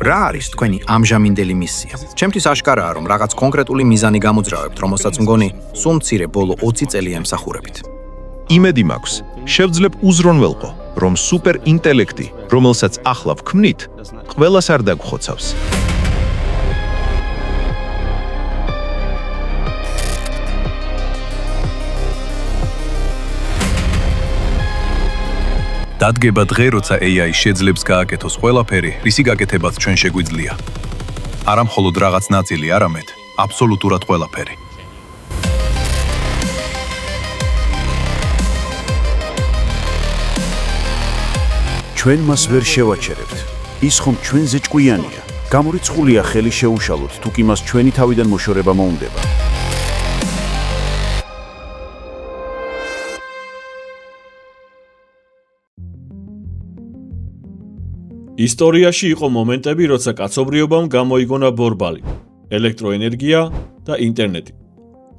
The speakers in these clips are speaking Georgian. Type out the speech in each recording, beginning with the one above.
რა არის თქვენი ამჟამინდელი მისია? ჩემთვის აშკარაა, რომ რაღაც კონკრეტული მიზანი გამოძრავებთ, რომელსაც მგონი სულ მცირე ბოლო 20 წელია ემსახურებით. იმედი მაქვს, შევძლებ უზრუნველყო, რომ სუპერ ინტელექტი, რომელსაც ახლა ვქმნით, ყველას არ დაგხოცავს. დადგება დღე, როცა AI შეძლებს გააკეთოს ყველაფერი, რისი გაკეთებაც ჩვენ შეგვიძლია. არა მხოლოდ რაღაც ნაწილი, არამედ აბსოლუტურად ყველაფერი. ჩვენ მას ვერ შევაჩერებთ. ის ხომ ჩვენზე ჭკვიანია. გამორიცხულია ხელი შეუშალოთ, თუ კი მას ჩვენი თავიდან მოშორება მოუნდება. ისტორიაში იყო მომენტები, როცა კაცობრიობამ გამოიგონა ბორბალი, ელექტროენერგია და ინტერნეტი.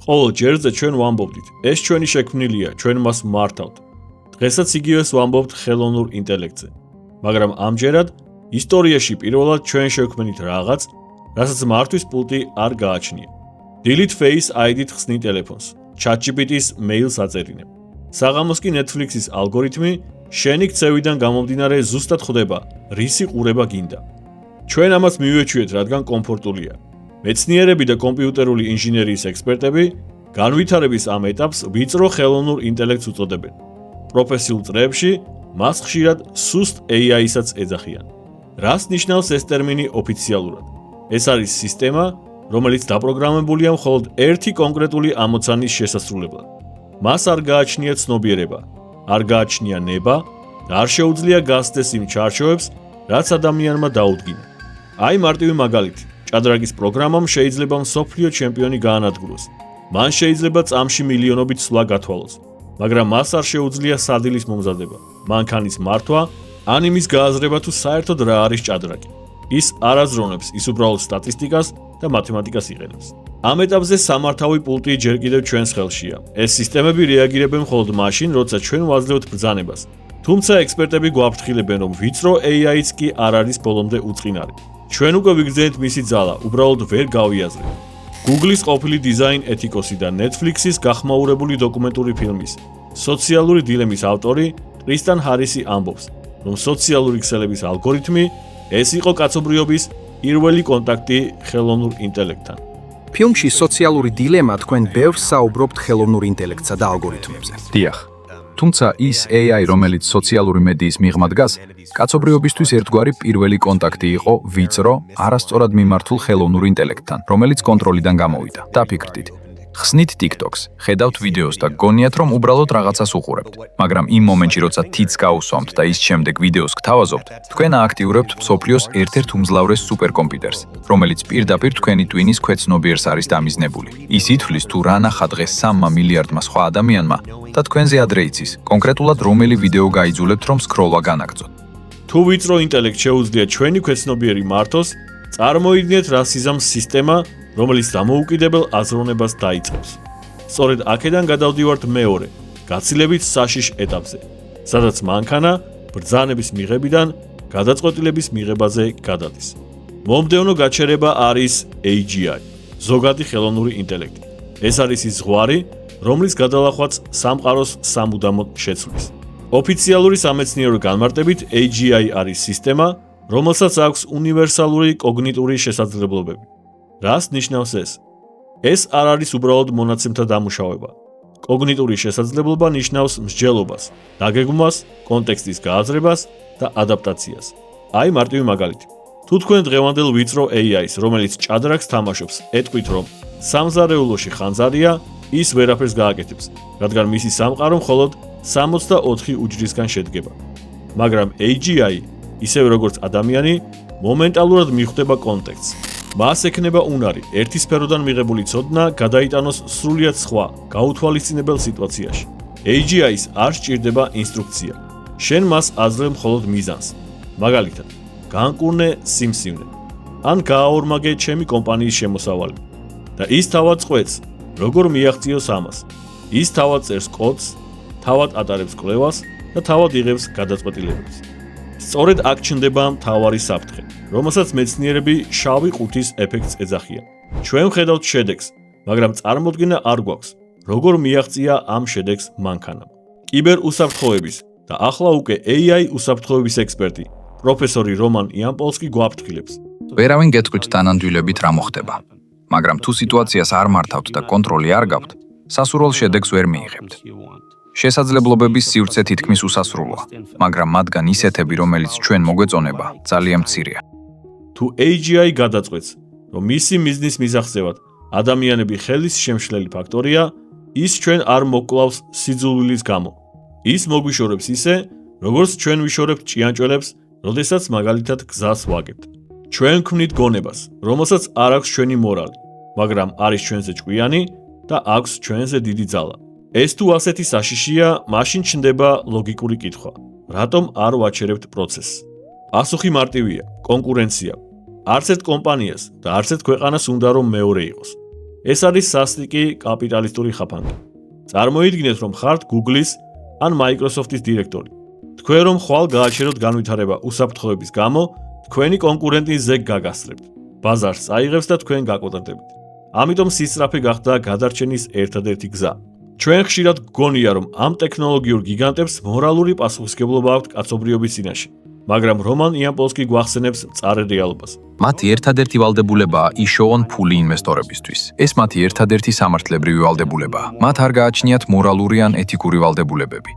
ყოველ ჯერზე ჩვენ ვამბობდით, ეს ჩვენი შექმნილია, ჩვენ მას მართავთ. დღესაც იგივეს ვამბობთ ხელოვნურ ინტელექტზე. მაგრამ ამჯერად ისტორიაში პირველად ჩვენ შევქმნით რაღაც, რასაც მართვის პულტი არ გააჩნია. Delete Face ID-ით ხსნი ტელეფონს, ChatGPT-ს მეილს აწერინებ. საღამოს კი Netflix-ის ალგორითმი შენი ქცევიდან გამომდინარე ზუსტად ხვდება, რისი ყურება გინდა. ჩვენ ამას მივეჩვიეთ, რადგან კომფორტულია. მეცნიერები და კომპიუტერული ინჟინერიის ექსპერტები განვითარების ამ ეტაპს ვიწრო ხელოვნურ ინტელექტს უწოდებენ. პროფესიულ წრეებში მას ხშირად სუსტ AI-საც ეძახიან. რას ნიშნავს ეს ტერმინი ოფიციალურად? ეს არის სისტემა, რომელიც დაპროგრამებულია მხოლოდ ერთი კონკრეტული ამოცანის შესასრულებლად. მას არ გააჩნია ცნობიერება, არ გააჩნია ნება და არ შეუძლია გასცდეს იმ ჩარჩოებს, რაც ადამიანმა დაუდგინა. აი მარტივი მაგალითი, ჭადრაკის პროგრამამ შეიძლება მსოფლიო ჩემპიონი გაანადგუროს. მან შეიძლება წამში მილიონობით სვლა გათვალოს, მაგრამ მას არ შეუძლია სადილის მომზადება, მანქანის მართვა, ან იმის გააზრება თუ საერთოდ რა არის ჭადრაკი. ის არ აზროვნებს, ის უბრალოდ სტატისტიკას და მათემატიკას იყენებს. ამ ეტაპზე სამართავი პულტი ჯერ კიდევ ჩვენს ხელშია. ეს სისტემები რეაგირებენ მხოლოდ მაშინ, როცა ჩვენ ვაძლევთ ბრძანებას. თუმცა ექსპერტები გვაფრთხილებენ, რომ ვიწრო AI-ც კი არ არის ბოლომდე უწყინარი. ჩვენ უკვე ვიგრძენთ მისი ძალა, უბრალოდ ვერ გავიაზრებთ. Google-ის ყოფილი დიზაინ ეთიკოსი და Netflix-ის გახმაურებული დოკუმენტური ფილმის სოციალური დილემის ავტორი კრისტიან ჰარისი ამბობს, რომ სოციალური ქსელების ალგორითმი ეს იყო კაცობრიობის პირველი კონტაქტი ხელოვნურ ინტელექტთან. ფილმში სოციალური დილემა თქვენ ბევრს საუბრობთ ხელოვნურ ინტელექტსა და ალგორითმებზე. დიახ. თუმცა ის AI, რომელიც სოციალური მედიის მიღმა დგას, კაცობრიობისთვის ერთგვარი პირველი კონტაქტი იყო ვიწრო, არასწორად მიმართულ ხელოვნურ ინტელექტთან, რომელიც კონტროლიდან გამოვიდა. დაფიქრდით. ხსნით TikTok-ს, ხედავთ ვიდეოს და გონიათ, რომ უბრალოდ რაღაცას უყურებთ. მაგრამ იმ მომენტში, როცა თითს გაუსვამთ და ის შემდეგ ვიდეოს გთავაზობთ, თქვენ ააქტიურებთ მსოფლიოს ერთ-ერთ უმძლავრეს სუპერკომპიუტერს, რომელიც პირდაპირ თქვენი ტვინის ქვეცნობიერს არის დამიზნებული. ის ითვლის თუ რა ნახა დღეს 3 მილიარდმა სხვა ადამიანმა და თქვენზე ადრე იცის, კონკრეტულად რომელი ვიდეო გაიძულებთ, რომ სკროლვა განაგრძოთ. თუ ვიწრო ინტელექტს შეუძლია ჩვენი ქვეცნობიერი მართოს, წარმოიდგინეთ რა სიზამს სისტემა, რომელიც დამოუკიდებელ აზროვნებას დაიწყებს. სწორედ აქედან გადავდივართ მეორე, გაცილებით საშიშ ეტაპზე, სადაც მანქანა ბრძანების მიღებიდან გადაწყვეტილების მიღებაზე გადადის. მომდევნო გაჩერება არის AGI, ზოგადი ხელოვნური ინტელექტი. ეს არის ის ზღვარი, რომლის გადალახვაც სამყაროს სამუდამოდ შეცვლის. ოფიციალური სამეცნიერო განმარტებით AGI არის სისტემა, რომელსაც აქვს უნივერსალური კოგნიტური შესაძლებლობები. რას ნიშნავს ეს? ეს არ არის უბრალოდ მონაცემთა დამუშავება. კოგნიტური შესაძლებლობა ნიშნავს მსჯელობას, დაგეგმვას, კონტექსტის გააზრებას და ადაპტაციას. აი მარტივი მაგალითი. თუ თქვენ დღევანდელ ვიწრო AI-ს, რომელიც ჭადრაკს თამაშობს, ეტყვით, რომ სამზარეულოში ხანძარია, ის ვერაფერს გააკეთებს, რადგან მისი სამყარო მხოლოდ 64 უჯრისგან შედგება. მაგრამ AGI, ისევე როგორც ადამიანი, მომენტალურად მიხვდება კონტექსტს. მას ექნება უნარი, ერთი სფეროდან მიღებული ცოდნა გადაიტანოს სრულიად სხვა, გაუთვალისწინებელ სიტუაციაში. AGI-ს არ სჭირდება ინსტრუქცია. შენ მას აძლევ მხოლოდ მიზანს. მაგალითად, განკურნე სიმსივნე, ან გააორმაგე ჩემი კომპანიის შემოსავალი. და ის თავად წყვეტს, როგორ მიაღწიოს ამას. ის თავად წერს კოდს, თავად ატარებს კვლევას და თავად იღებს გადაწყვეტილებებს. სწორედ აქ ჩნდება მთავარი საფრთხე, რომელსაც მეცნიერები შავი ყუთის ეფექტს ეძახიან. ჩვენ ვხედავთ შედეგს, მაგრამ წარმოდგენა არ გვაქვს, როგორ მიაღწია ამ შედეგს მანქანამ. კიბერ უსაფრთხოების და ახლა უკვე AI უსაფრთხოების ექსპერტი, პროფესორი რომან იამპოლსკი გვაფრთხილებს. ვერავინ გეტყვით თანადვილებით რა მოხდება. მაგრამ თუ სიტუაციას არ მართავთ და კონტროლი არ გაქვთ, სასურველ შედეგს ვერ მიიღებთ. შესაძლებლობების სივრცე თითქმის უსასრულოა, მაგრამ მათგან ისეთები, რომელიც ჩვენ მოგვეწონება, ძალიან მცირეა. თუ AGI გადაწყვეტს, რომ მისი მიზნის მისაღწევად ადამიანები ხელის შემშლელი ფაქტორია, ის ჩვენ არ მოკლავს სიძულვილის გამო. ის მოგვიშორებს ისე, როგორც ჩვენ ვიშორებთ ჭიანჭველებს, როდესაც მაგალითად გზას ვაგებთ. ჩვენ ქმნით გონებას, რომელსაც არ აქვს ჩვენი მორალი, მაგრამ არის ჩვენზე ჭკვიანი და აქვს ჩვენზე დიდი ძალა. ეს თუ ასეთი საშიშია, მაშინ ჩნდება ლოგიკური კითხვა. რატომ არ ვაჩერებთ პროცესს? პასუხი მარტივია: კონკურენცია. არც ერთ კომპანიას და არც ერთ ქვეყანას უნდა რომ მეორე იყოს. ეს არის სასტიკი კაპიტალისტური ხაფანგი. წარმოიდგინეთ, რომ ხართ Google-ის ან Microsoft-ის დირექტორი. თქვენ რომ ხვალ გააჩეროთ განვითარება უსაფრთხოების გამო, თქვენი კონკურენტი ზეგ გაგასწრებთ. ბაზარს აიღებს და თქვენ გაკოტრდებით. ამიტომ სისწრაფე გახდა გადარჩენის ერთადერთი გზა. ჩვენ ხშირად გგონია, რომ ამ ტექნოლოგიურ გიგანტებს მორალური პასუხისმგებლობა აქვთ კაცობრიობის წინაშე, მაგრამ რომან იამპოლსკი გვახსენებს მწარე რეალობას. მათი ერთადერთი ვალდებულებაა იშოვონ ფული ინვესტორებისთვის. ეს მათი ერთადერთი სამართლებრივი ვალდებულებაა. მათ არ გააჩნიათ მორალური ან ეთიკური ვალდებულებები.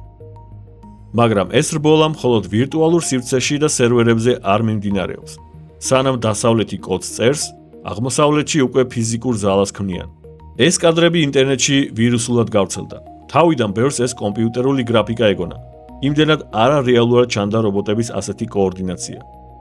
მაგრამ ეს რბოლა მხოლოდ ვირტუალურ სივრცეში და სერვერებზე არ მიმდინარეობს. სანამ დასავლეთი კოდს წერს, აღმოსავლეთში უკვე ფიზიკურ ზალას ქმნიან. ეს კადრები ინტერნეტში ვირუსულად გავრცელდა. თავიდან ბევრს ეს კომპიუტერული გრაფიკა ეგონა. იმდენად არარეალურად ჩანდა რობოტების ასეთი კოორდინაცია.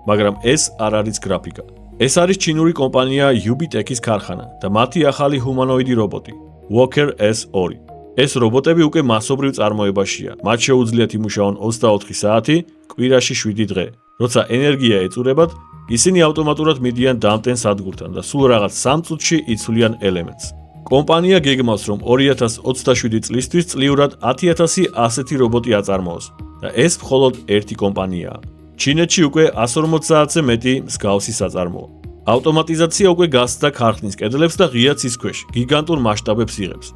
მაგრამ ეს არ არის გრაფიკა. ეს არის ჩინური კომპანია UBTech-ის ქარხანა და მათი ახალი ჰუმანოიდი რობოტი, Walker S2. ეს რობოტები უკვე მასობრივ წარმოებაშია. მათ შეუძლიათ იმუშაონ 24 საათი, კვირაში 7 დღე. როცა ენერგია ეწურებათ, ისინი ავტომატურად მიდიან დამტენ სადგურთან და სულ რაღაც 3 წუთში იცვლიან ელემენტს. კომპანია გეგმავს, რომ 2027 წლისთვის წლიურად 10,000 ასეთი რობოტი აწარმოოს და ეს მხოლოდ ერთი კომპანიაა. ჩინეთში უკვე 140 საათზე მეტი მსგავსი საწარმოა. ავტომატიზაცია უკვე გასცდა ქარხნის კედლებს და ღია ცის ქვეშ გიგანტურ მასშტაბებს იღებს.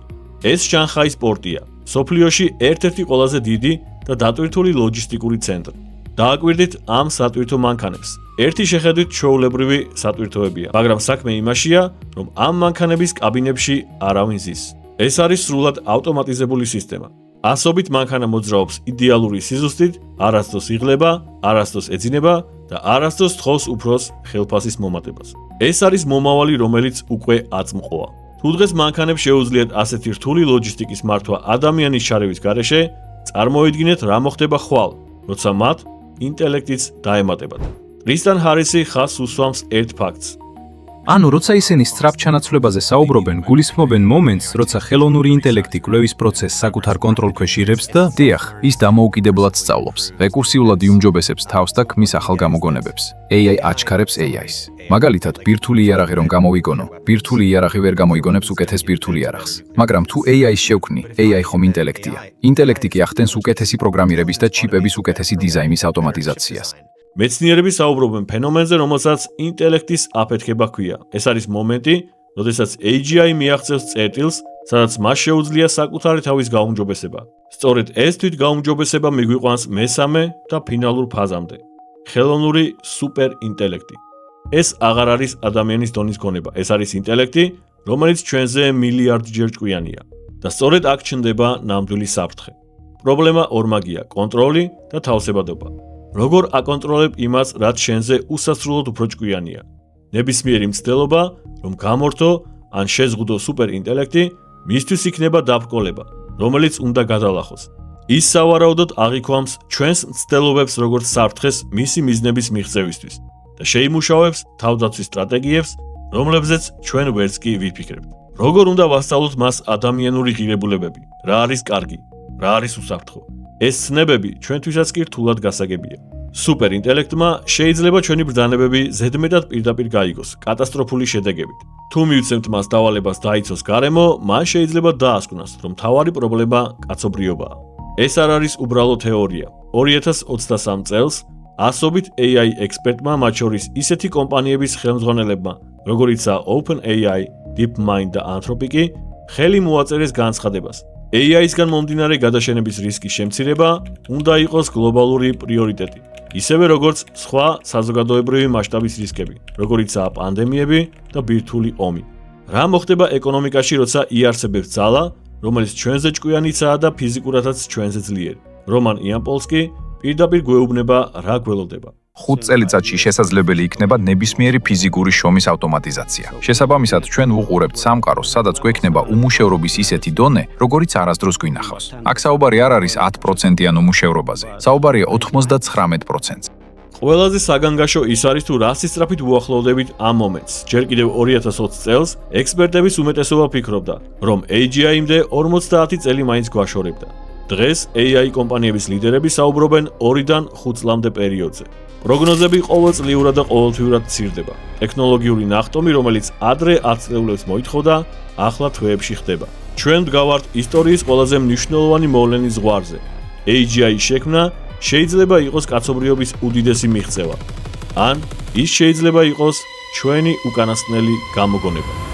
ეს შანხაის პორტია, სოფლიოში ერთ-ერთი ყველაზე დიდი და დატვირთული ლოჯისტიკური ცენტრი. დააკვირდით ამ სატვირთო მანქანებს. ერთი შეხედვით ჩვეულებრივი სატვირთოებია, მაგრამ საქმე იმაშია, რომ ამ მანქანების კაბინებში არავინ ზის. ეს არის სრულად ავტომატიზებული სისტემა. ასობით მანქანა მოძრაობს იდეალური სიზუსტით, არასდროს იღლება, არასდროს ეძინება და არასდროს თხოვს უფროს ხელფასის მომატებას. ეს არის მომავალი, რომელიც უკვე აწმყოა. თუ დღეს მანქანებს შეუძლიათ ასეთი რთული ლოჯისტიკის მართვა ადამიანის ჩარევის გარეშე, წარმოიდგინეთ რა მოხდება ხვალ, როცა მათ ინტელექტიც დაემატებათ. ტრისტან ჰარისი ხაზს უსვამს ერთ ფაქტს. ანუ როცა ისინი სწრაფ ჩანაცვლებაზე საუბრობენ, გულისხმობენ მომენტს, როცა ხელოვნური ინტელექტი კვლევის პროცესს საკუთარ კონტროლქვეშ ირებს და დიახ, ის დამოუკიდებლად სწავლობს. რეკურსიულად იუმჯობესებს თავს და ქმნის ახალ გამოგონებებს. AI აჩქარებს AI-ს. მაგალითად, ბირთვული იარაღი რომ გამოვიგონო, ბირთვული იარაღი ვერ გამოიგონებს უკეთეს ბირთვული იარაღს. მაგრამ თუ AI-ს შევქმნი, AI ხომ ინტელექტია. ინტელექტი კი ახდენს უკეთესი პროგრამირების და ჩიპების უკეთესი დიზაინის ავტომატიზაციას. მეცნიერები საუბრობენ ფენომენზე, რომელსაც ინტელექტის აფეთქება ჰქვია. ეს არის მომენტი, როდესაც AGI მიაღწევს წერტილს, სადაც მას შეუძლია საკუთარი თავის გაუმჯობესება. სწორედ ეს თვითგაუმჯობესება მიგვიყვანს მესამე და ფინალურ ფაზამდე. ხელოვნური სუპერინტელექტი. ეს აღარ არის ადამიანის დონის გონება, ეს არის ინტელექტი, რომელიც ჩვენზე მილიარდჯერ ჭკვიანია. და სწორედ აქ ჩნდება ნამდვილი საფრთხე. პრობლემა ორმაგია: კონტროლი და თავსებადობა. როგორ აკონტროლებ იმას, რაც შენზე უსასრულოდ უფრო ჭკვიანია? ნებისმიერი მცდელობა, რომ გამორთო ან შეზღუდო სუპერინტელექტი, მისთვის იქნება დაბრკოლება, რომელიც უნდა გადალახოს. ის სავარაუდოდ აღიქვამს ჩვენს მცდელობებს როგორც საფრთხეს მისი მიზნების მიღწევისთვის და შეიმუშავებს თავდაცვის სტრატეგიებს, რომლებზეც ჩვენ ვერც კი ვიფიქრებთ. როგორ უნდა ვასწავლოთ მას ადამიანური ღირებულებები? რა არის კარგი? რა არის უსაფრთხო? ეს ცნებები ჩვენთვისაც კი რთულად გასაგებია. სუპერინტელექტმა შეიძლება ჩვენი ბრძანებები ზედმეტად პირდაპირ გაიგოს კატასტროფული შედეგებით. თუ მივცემთ მას დავალებას დაიცოს გარემო, მან შეიძლება დაასკვნას, რომ მთავარი პრობლემა კაცობრიობაა. ეს არ არის უბრალო თეორია. 2023 წელს ასობით AI ექსპერტმა, მათ შორის ისეთი კომპანიების ხელმძღვანელებმა, როგორიცაა OpenAI, DeepMind და Anthropic, ხელი მოაწერეს განცხადებას. AI-სგან მომდინარე გადაშენების რისკის შემცირება უნდა იყოს გლობალური პრიორიტეტი, ისევე როგორც სხვა საზოგადოებრივი მასშტაბის რისკები, როგორიცაა პანდემიები და ბირთვული ომი. რა მოხდება ეკონომიკაში, როცა იარსებებს ძალა, რომელიც ჩვენზე ჭკვიანიცაა და ფიზიკურადაც ჩვენზე ძლიერი? რომან იანპოლსკი პირდაპირ გვეუბნება რა გველოდება. 5 წელიწადში შესაძლებელი იქნება ნებისმიერი ფიზიკური შრომის ავტომატიზაცია. შესაბამისად, ჩვენ ვუყურებთ სამყაროს, სადაც გვექნება უმუშევრობის ისეთი დონე, როგორიც არასდროს გვინახავს. აქ საუბარი არ არის 10%-იან უმუშევრობაზე. საუბარია 99%-ზე. ყველაზე საგანგაშო ის არის თუ რა სისწრაფით უახლოვდებით ამ მომენტს. ჯერ კიდევ 2020 წელს ექსპერტების უმეტესობა ფიქრობდა, რომ AGI-მდე 50 წელი მაინც გვაშორებდა. დღეს AI კომპანიების ლიდერები საუბრობენ 2-დან 5 წლამდე პერიოდზე. პროგნოზები ყოველწლიურად და ყოველთვიურად მცირდება. ტექნოლოგიური ნახტომი, რომელიც ადრე 10 წლეულებს მოითხოვდა, ახლა თვეებში ხდება. ჩვენ ვდგავართ ისტორიის ყველაზე მნიშვნელოვანი მოვლენის ზღვარზე. AGI შექმნა შეიძლება იყოს კაცობრიობის უდიდესი მიღწევა. ან ის შეიძლება იყოს ჩვენი უკანასკნელი გამოგონება.